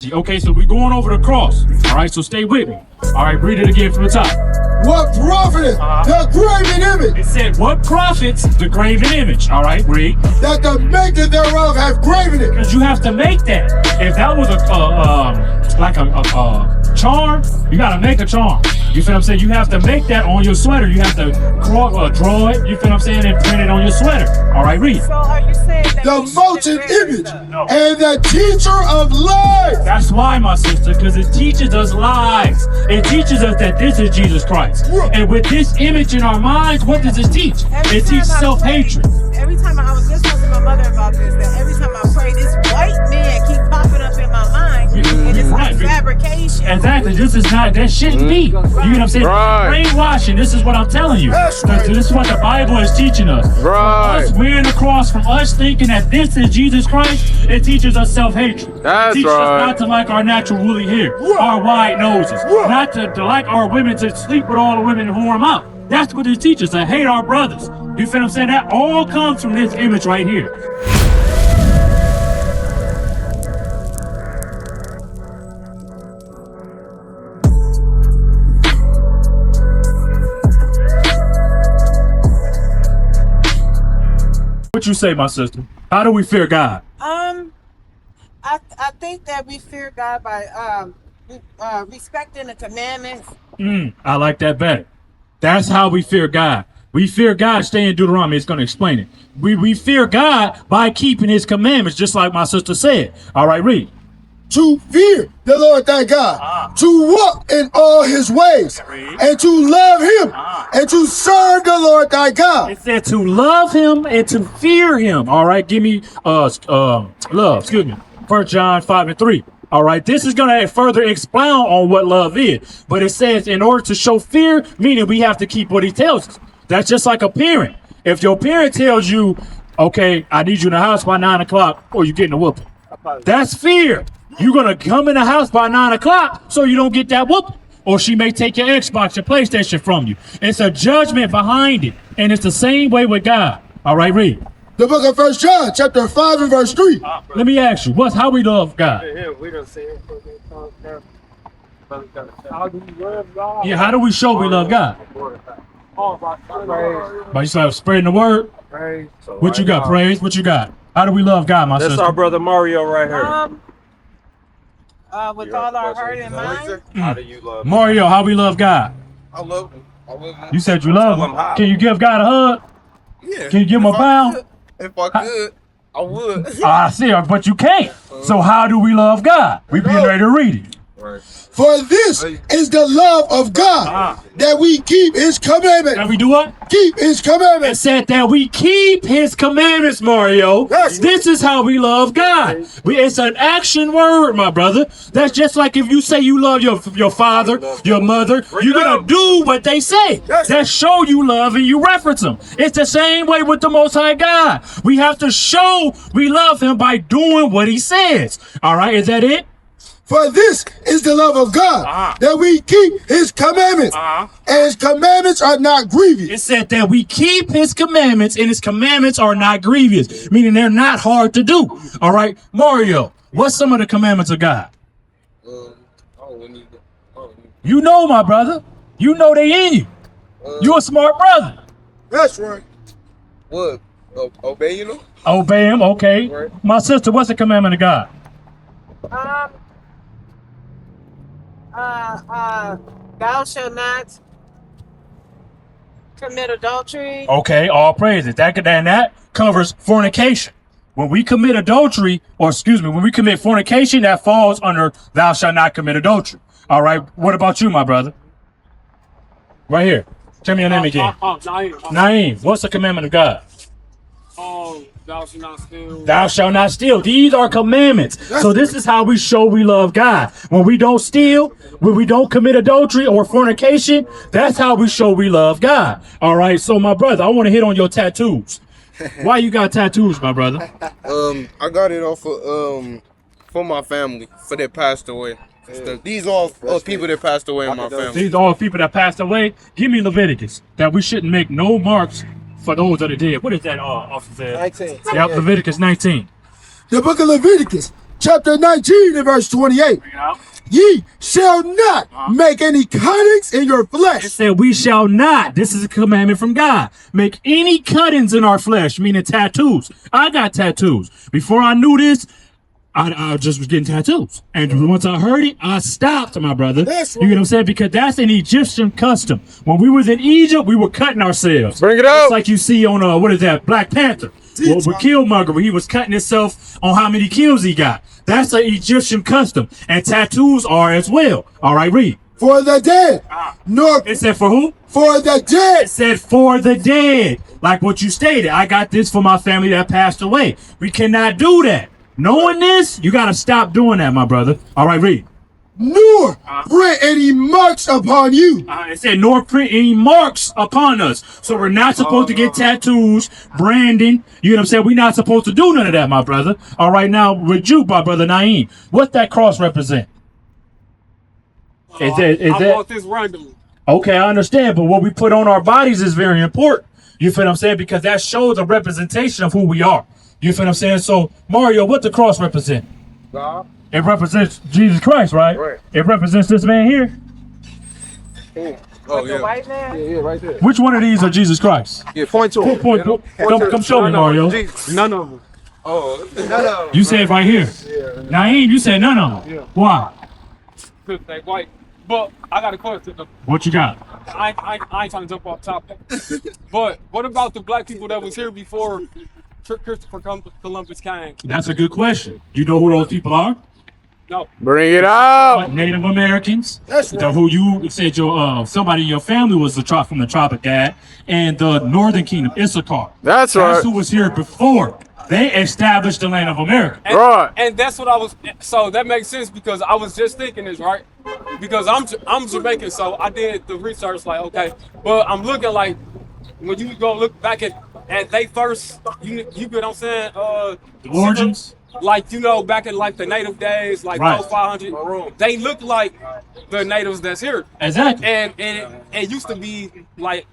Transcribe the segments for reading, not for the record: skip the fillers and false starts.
Okay, so we're going over the cross. All right, so stay with me. All right, read it again from the top. What profiteth the graven image? It said, what profits the graven image? All right, read. That the maker thereof have graven it. Because you have to make that. If that was a charm, you got to make a charm. You feel what I'm saying? You have to make that on your sweater. You have to draw it, you feel what I'm saying, and print it on your sweater. All right, read. So are you saying that The molten image No. and the teacher of lies. That's why, my sister, because it teaches us lies. It teaches us that this is Jesus Christ. And with this image in our minds, what does it teach? It teaches self-hatred. Every time I was just talking to my mother about this, that every time I pray, this white man keep popping up in my mind, and it's like fabrication. Exactly. This is not, that shouldn't be. You know what I'm saying? Right. Brainwashing. This is what I'm telling you. That's right. This is what the Bible is teaching us. Right. Us wearing the cross, from us thinking that this is Jesus Christ, it teaches us self-hatred. That's it teaches right. us not to like our natural woolly hair, our wide noses, not to like our women, to sleep with all the women and whore them out. That's what it teaches, to hate our brothers. You feel what I'm saying? That all comes from this image right here. What you say, my sister? How do we fear God? I think that we fear God by respecting the commandments. I like that better. That's how we fear God. We fear God. Stay in Deuteronomy. It's going to explain it. We fear God by keeping his commandments, just like my sister said. All right, read. To fear the Lord thy God, to walk in all his ways, and to love him, and to serve the Lord thy God. It said to love him and to fear him. All right, give me love. Excuse me. 1 John 5:3. All right, this is going to further expound on what love is. But it says in order to show fear, meaning we have to keep what he tells us. That's just like a parent. If your parent tells you, okay, I need you in the house by 9 o'clock, or you're getting a whooping. That's fear. You're going to come in the house by 9 o'clock so you don't get that whooping. Or she may take your Xbox, your PlayStation from you. It's a judgment behind it. And it's the same way with God. All right, read. The book of 1 John, chapter 5 and verse 3. Let me ask you, how we love God? Yeah, how do we show we love God? By you start spreading the word? What you got, praise? What you got? How do we love God, my That's sister? our brother Mario right here. With all our heart and mind. How do you love? Mario, how we love God? I love him. I love him. You said you love Tell him him. how. Can you give God a hug? Yeah. Can you give him a If I pound? could- If I could, I would. I see, but you can't. So how do we love God? We being ready to read it. For this is the love of God, that we keep his commandments. Can we do what? Keep his It commandments. said that we keep his commandments, Mario. Yes. This is how we love God. It's an action word, my brother. That's just like if you say you love your father, your mother, you're going to do what they say. Yes. That show you love and you reference them. It's the same way with the Most High God. We have to show we love him by doing what he says. All right, is that it? For this is the love of God, that we keep his commandments. And his commandments are not grievous. It said that we keep his commandments, and his commandments are not grievous, meaning they're not hard to do. All right, Mario, what's some of the commandments of God? You know, my brother. You know they in you. You a smart brother. That's right. What? Obey, you know? Obey him, okay. Right. My sister, what's the commandment of God? Thou shalt not commit adultery. Okay, all praises. That covers fornication. When we commit adultery, when we commit fornication, that falls under thou shalt not commit adultery. All right, what about you, my brother? Right here. Tell me your name again. Naeem, what's the commandment of God? Thou shalt not steal. Thou shalt not steal. These are commandments. So this is how we show we love God. When we don't steal, when we don't commit adultery or fornication, that's how we show we love God. All right, so my brother, I want to hit on your tattoos. Why you got tattoos, my brother? I got it off of, for my family, for that passed away. These are all people that passed away in my family. These are all people that passed away. Give me Leviticus, that we shouldn't make no marks for those that are dead. What is that, officer? 19. Yep, Leviticus 19. The book of Leviticus, chapter 19 and verse 28. Ye shall not make any cuttings in your It flesh. said, we shall not, this is a commandment from God, make any cuttings in our flesh, meaning tattoos. I got tattoos. Before I knew this, I just was getting tattoos. And once I heard it, I stopped, my brother. That's You get what I'm saying? Because that's an Egyptian custom. When we was in Egypt, we were cutting ourselves. Bring it It's out. like you see on, what is that, Black Panther. With Killmonger, where he was cutting himself on how many kills he got. That's an Egyptian custom. And tattoos are as well. All right, read. For the dead, nor It said for who? for the It dead. said for the dead. Like what you stated. I got this for my family that passed away. We cannot do that. Knowing this, you got to stop doing that, my brother. All right, read. Nor print any marks upon you. It said, nor print any marks upon us. So we're not supposed to get tattoos, branding. You know what I'm saying? We're not supposed to do none of that, my brother. All right, now with you, my brother Naeem, what that cross represent? Is I that bought this randomly. okay? I understand, but what we put on our bodies is very important. You feel what I'm saying? Because that shows a representation of who we are. You feel what I'm saying? So Mario, what the cross represent? God. It represents Jesus Christ, right? Right. It represents this man here. Oh The yeah. white man. Yeah, right there. Which one of these are Jesus Christ? Yeah, point to him. Come show me, Mario. None of them. Oh, no. You said right here. Naeem, you said none of them. Yeah. Why? Because they white. But I got a question. What you got? I ain't trying to jump off topic. But what about the black people that was here before Christopher Columbus came? That's a good question. You know who those people are? No. Bring it out. Native Americans. That's The who you said your somebody in your family was from the tribe of Gad, and the Northern Kingdom, Issachar. That's right. That's who was here before. They established the land of America. And, Right. and that's what I was. So that makes sense because I was just thinking this, right? Because I'm Jamaican, so I did the research. Like, okay, but I'm looking like when you go look back at they first, you get what I'm saying? The origins. Like, you know, back in like the native days, like Right. 0500, they look like the natives that's here. Exactly. And it used to be like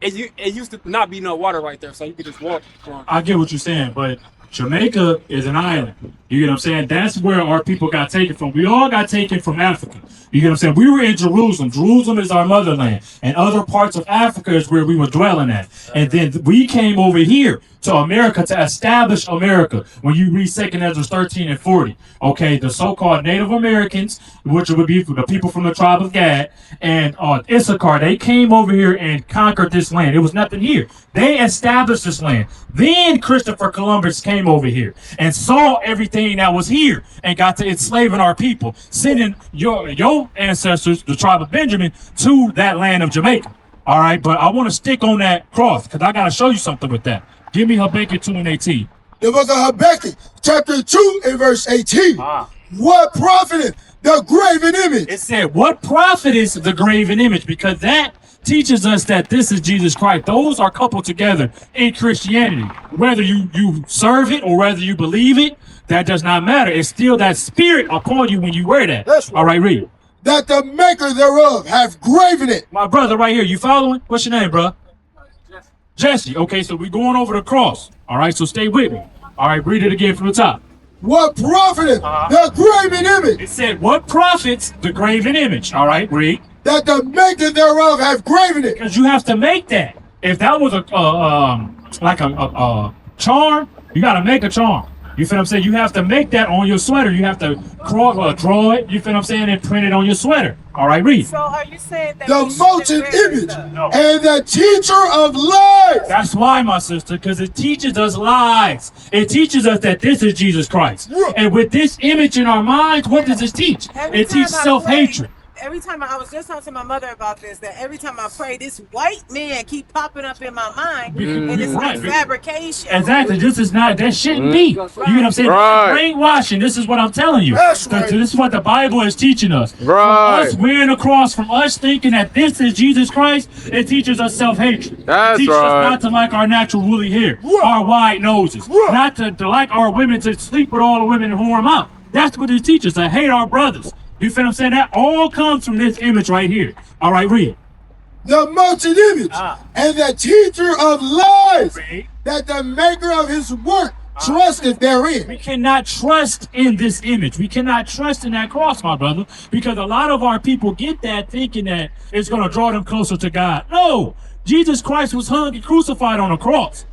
it used to not be no water right there, so you could just walk from. I get what you're saying, but Jamaica is an island. You get what I'm saying? That's where our people got taken from. We all got taken from Africa. You get what I'm saying? We were in Jerusalem. Jerusalem is our motherland. And other parts of Africa is where we were dwelling at. And then we came over here to America to establish America. When you read 2 Ezra 13 and 40, okay, the so-called Native Americans, which would be the people from the tribe of Gad, and Issachar, they came over here and conquered this land. It was nothing here. They established this land. Then Christopher Columbus came over here and saw everything that was here and got to enslaving our people, sending your ancestors, the tribe of Benjamin, to that land of Jamaica. All right, but I want to stick on that cross because I got to show you something with that. Give me Habakkuk 2 and 18. The book of Habakkuk, chapter 2 and verse 18. What profiteth the graven image? It said, what profit is the graven image? Because that teaches us that this is Jesus Christ. Those are coupled together in Christianity. Whether you serve it or whether you believe it, that does not matter. It's still that spirit upon you when you wear that. That's right. All right, read. That the maker thereof have graven it. My brother right here, you following? What's your name, bro? Jesse. Okay, so we're going over the cross. All right, so stay with me. All right, read it again from the top. What profiteth the graven image? It said, what profits the graven image? All right, read. That the maker thereof have graven it. Because you have to make that. If that was a charm, you got to make a charm. You feel what I'm saying? You have to make that on your sweater. You have to draw it, you feel what I'm saying, and print it on your sweater. All right, read. So are you saying that The we molten shouldn't wear image stuff? No. and the teacher of lies. That's why, my sister, because it teaches us lies. It teaches us that this is Jesus Christ. And with this image in our minds, what does it teach? Every It time teaches I self-hatred. pray- Every time I was just talking to my mother about this, that every time I pray, this white man keep popping up in my mind, and it's like Right. fabrication. Exactly. This is not, that shouldn't be. You know what I'm saying? Right. Brainwashing. This is what I'm telling you. That's right. This is what the Bible is teaching us. Right. From us wearing a cross, from us thinking that this is Jesus Christ, it teaches us self-hatred. That's It teaches right. us not to like our natural woolly hair, our wide noses, not to like our women, to sleep with all the women and whore them out. That's what it teaches, to hate our brothers. You feel what I'm saying? That all comes from this image right here. All right, read. The molten image and the teacher of lies. Read. That the maker of his work trusted therein. We cannot trust in this image. We cannot trust in that cross, my brother, because a lot of our people get that thinking that it's going to draw them closer to God. No, Jesus Christ was hung and crucified on a cross.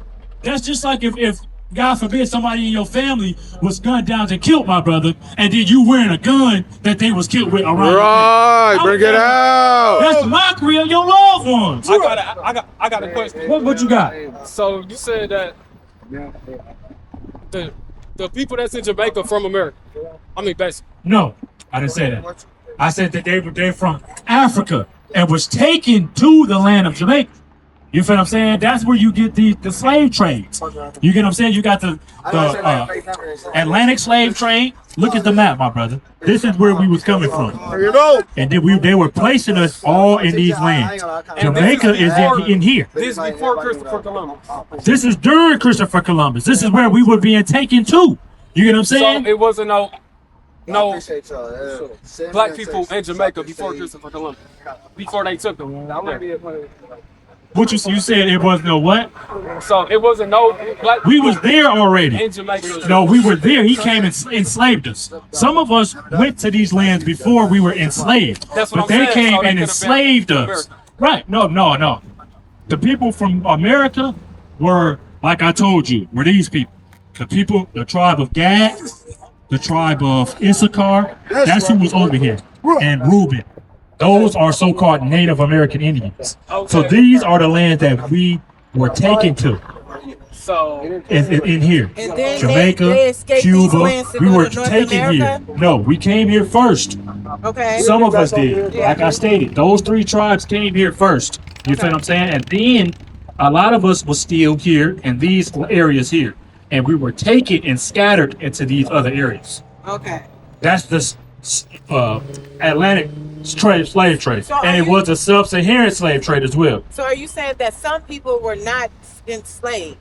That's just like if God forbid, somebody in your family was gunned down and killed, my brother, and then you wearing a gun that they was killed with around your Right, neck. bring it out. That's mockery of your loved ones. I got a question. What you got? So you said that the people that's in Jamaica from America. I mean, basically. No, I didn't say that. I said that they're from Africa and was taken to the land of Jamaica. You feel what I'm saying? That's where you get the slave trades. You get what I'm saying? You got the Atlantic slave trade. Look at the map, my brother. This is where we was coming from. You know. And then they were placing us all in these lands. Jamaica is in here. This is before Christopher Columbus. This is during Christopher Columbus. This is where we were being taken to. You get what I'm saying? So it wasn't no black people in Jamaica before Christopher Columbus. Before they took them. What you said it was no what? So it wasn't no black We was there already. in Jamaica. No, we were there. He came and enslaved us. Some of us went to these lands before we were enslaved. That's what But I'm they saying. came So they and could've enslaved been us. America. Right. No. The people from America were, like I told you, were these people. The tribe of Gad, the tribe of Issachar, that's who was over here. And Reuben. Those are so-called Native American Indians. So these are the lands that we were taken to. So In here, And then Jamaica, they escaped these Cuba, lands to we go were to North taken America? here. No, we came here first. Okay. Some of us did. Like I stated, those three tribes came here first. You feel what I'm saying? And then a lot of us was still here in these areas here. And we were taken and scattered into these other areas. Okay. That's the Atlantic slave trade. So And are it you- was a sub-Saharan slave trade as well. So are you saying that some people were not enslaved?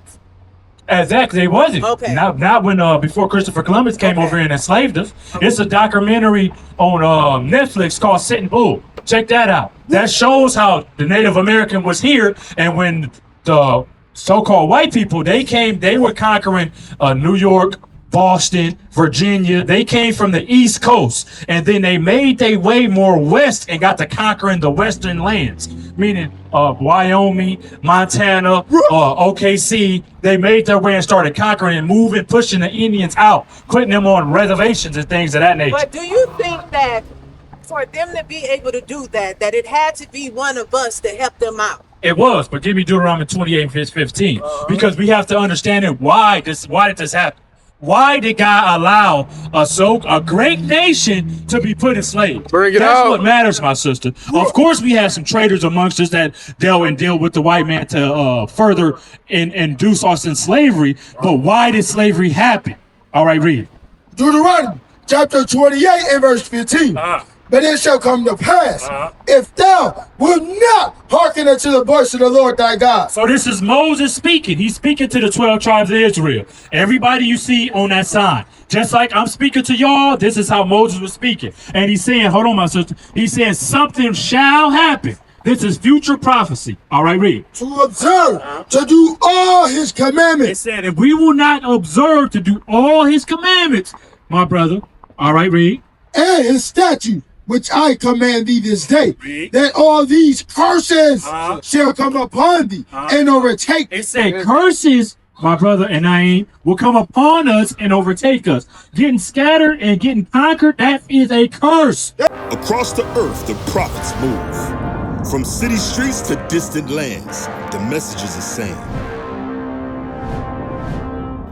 Exactly, they wasn't. Okay. Not when before Christopher Columbus came over here and enslaved us. It's a documentary on Netflix called Sitting Bull. Check that out. That shows how the Native American was here, and when the so-called white people they were conquering New York, Boston, Virginia. They came from the East Coast, and then they made their way more west and got to conquering the western lands, meaning Wyoming, Montana, OKC. They made their way and started conquering and moving, pushing the Indians out, putting them on reservations and things of that nature. But do you think that for them to be able to do that it had to be one of us to help them out? It was, but give me Deuteronomy 28 and verse 15, because we have to understand it. Why did this happen? Why did God allow a great nation to be put in slavery? Bring it That's out. what matters, my sister. Of course, we had some traitors amongst us that deal with the white man to further induce us in slavery. But why did slavery happen? All right, read. Deuteronomy chapter 28 and verse 15. But it shall come to pass, if thou wilt not hearken unto the voice of the Lord thy God. So this is Moses speaking. He's speaking to the 12 tribes of Israel. Everybody you see on that sign. Just like I'm speaking to y'all, this is how Moses was speaking. And he's saying, hold on, my sister. He's saying something shall happen. This is future prophecy. All right, read. To observe, to do all his It commandments, said, if we will not observe to do all his commandments, my brother. All right, read. and his statutes, which I command thee this day, Read. that all these curses shall come upon thee and overtake thee. It said curses, my brother and I will come upon us and overtake us. Getting scattered and getting conquered, that is a curse. Across the earth, the prophets move. From city streets to distant lands, the message is the same.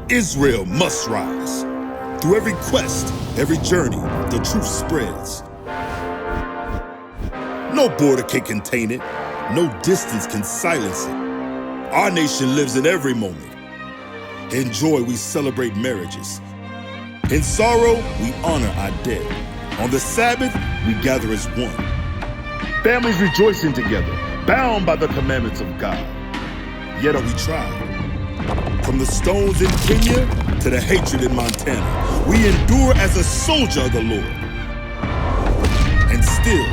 Israel must rise. Through every quest, every journey, the truth spreads. No border can contain it. No distance can silence it. Our nation lives in every moment. In joy, we celebrate marriages. In sorrow, we honor our dead. On the Sabbath, we gather as one. Families rejoicing together, bound by the commandments of God. Yet are we tried. From the stones in Kenya to the hatred in Montana, we endure as a soldier of the Lord. And still,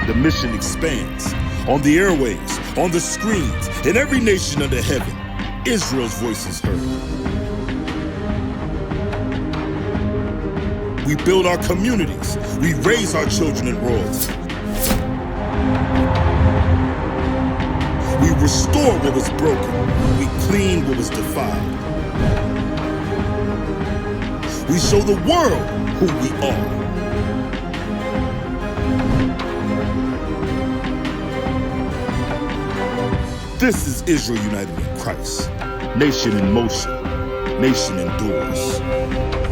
the mission expands. On the airwaves, on the screens, in every nation under heaven, Israel's voice is heard. We build our communities. We raise our children in royalty. We restore what was broken. We clean what was defiled. We show the world who we are. This is Israel united in Christ. Nation in motion. Nation endures.